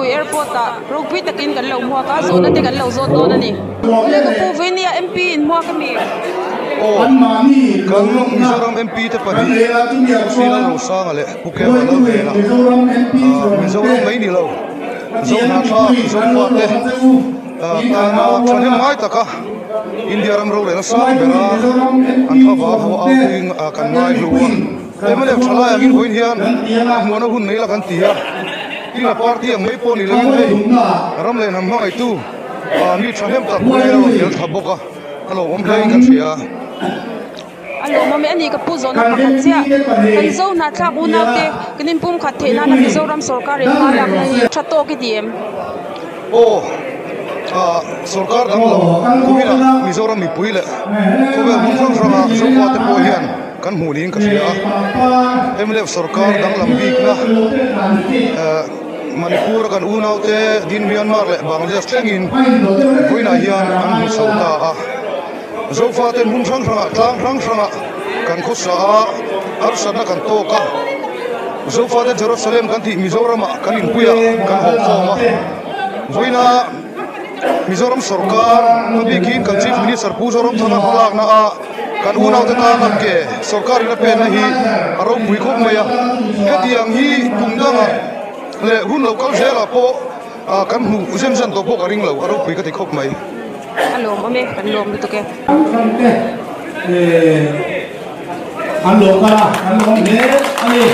airport ta rugby takin kan lo mua ka zo na te kan lo zo to na ni le ko pu venia mp in mua ka mi kan Mizoram MP te padi sila lo sang ale puke ma lo ve la Mizoram mai ni lo zo na tha zo fa te na chone mai ta ka India ram ro le na sang be na an tha ba ho a king kan mai lu e ma le chala ya gin hoin hian mo na hun nei la kan ti ya ina party ang mai pon ni le mai ram le nam mai tu mi thahem ta ko le lo yel thaboka alo om lai kan sia alo mami ani ka pu zo na pakhat sia kan zo na tha bu na te kanin pum khat the na na Mizoram sarkar in ma lak na ni thato ki diem sarkar dang lo kumina Mizoram mi puile ko be mun phong rama zo ko te po hian kan munin ka sia emle sarkar dang lambik na Manipur kan unau te din Myanmar le Bangladesh tengin puina hian an mu sauta zo fa ten hum sang ranga kan khosa arsana kan toka zo fa ten Jerusalem kan ti Mizoram kan in puya kan ho khoma voina Mizoram sarkar bikin kan chief minister puzoram thana halak na kan unau te ta kan ke sarkar ina pen na hi aro pui khop maya hetiang hi kumdanga le hun local zela po kan mu zen to po ring lo aro pui ka ti khop mai alo mami kan lom tu ke an lo ka an lo ne ani